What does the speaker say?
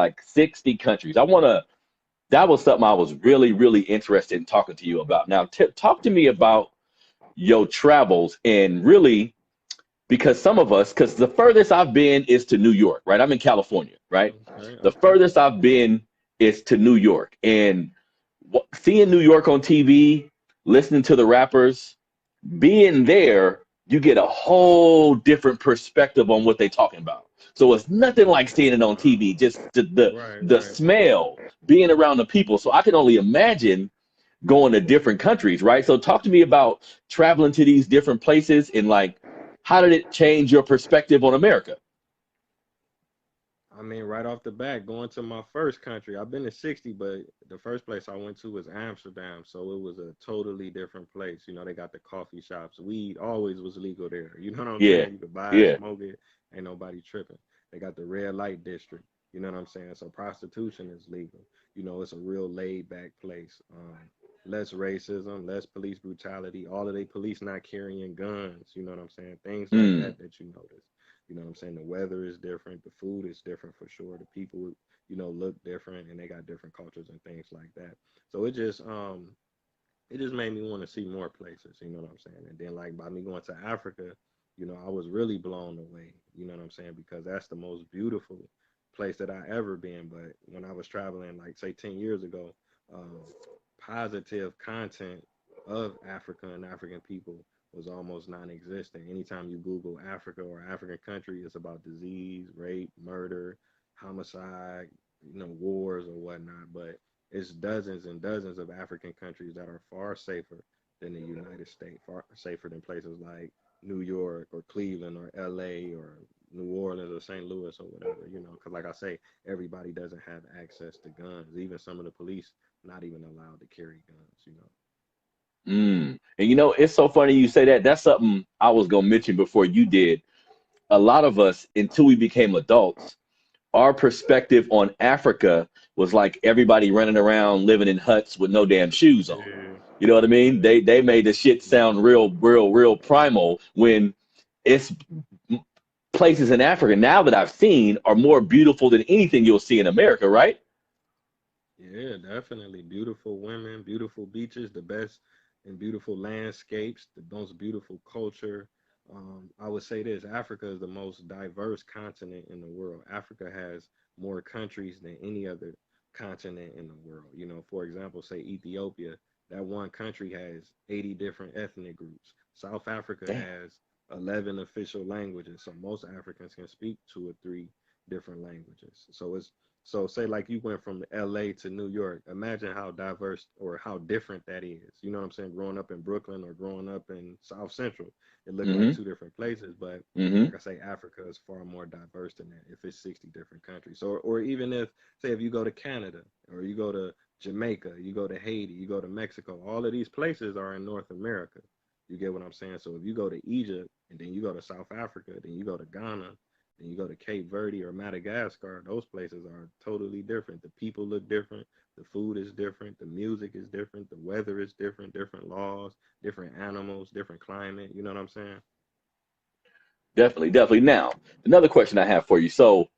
like 60 countries. That was something I was really, really interested in talking to you about. Now, talk to me about your travels and really, because some of us, because the furthest I've been is to New York, right? I'm in California, right? Okay, The okay. furthest I've been is to New York. And seeing New York on TV, listening to the rappers, being there, you get a whole different perspective on what they're talking about. So it's nothing like seeing it on TV, just Right, the right. smell, being around the people. So I can only imagine going to different countries, right? So talk to me about traveling to these different places and like how did it change your perspective on America? I mean, right off the bat, going to my first country, I've been to 60, but the first place I went to was Amsterdam. So it was a totally different place. You know, they got the coffee shops. Weed always was legal there. You know what I'm Yeah, saying? You could buy it, yeah. smoke it, ain't nobody tripping. They got the red light district. You know what I'm saying? So prostitution is legal. You know, it's a real laid back place. Less racism, less police brutality. All of the police not carrying guns. You know what I'm saying? Things like Mm, that you notice. You know what I'm saying? The weather is different, the food is different for sure. The people, look different and they got different cultures and things like that. So it just made me want to see more places, you know what I'm saying? And then like by me going to Africa, I was really blown away, you know what I'm saying? Because that's the most beautiful place that I ever been. But when I was traveling, like say 10 years ago, um, positive content of Africa and African people was almost non-existent. Anytime you Google Africa or African country, it's about disease, rape, murder, homicide, wars or whatnot. But it's dozens and dozens of African countries that are far safer than the United States, far safer than places like New York or Cleveland or LA or New Orleans or St. Louis or whatever, because like I say, everybody doesn't have access to guns. Even some of the police not even allowed to carry guns. And it's so funny you say that. That's something I was gonna mention before you did. A lot of us, until we became adults, our perspective on Africa was like everybody running around living in huts with no damn shoes on. Yeah, You know what I mean? yeah. They made the shit sound real, real, real primal when it's places in Africa now that I've seen are more beautiful than anything you'll see in America, right? Yeah, definitely. Beautiful women, beautiful beaches, the best and beautiful landscapes, the most beautiful culture. I would say this, Africa is the most diverse continent in the world. Africa has more countries than any other continent in the world. For example, say Ethiopia, that one country has 80 different ethnic groups. South Africa Damn. has 11 official languages, so most Africans can speak two or three different languages. So say like you went from LA to New York. Imagine how diverse or how different that is. You know what I'm saying? Growing up in Brooklyn or growing up in South Central, it looked like Mm-hmm. two different places. But Mm-hmm. like I say, Africa is far more diverse than that. If it's 60 different countries, or even if say if you go to Canada or you go to Jamaica, you go to Haiti, you go to Mexico, all of these places are in North America. You get what I'm saying? So if you go to Egypt and then you go to South Africa, then you go to Ghana, then you go to Cape Verde or Madagascar, those places are totally different. The people look different, the food is different, the music is different, the weather is different, different laws, different animals, different climate. You know what I'm saying? Definitely, definitely. Now, another question I have for you. So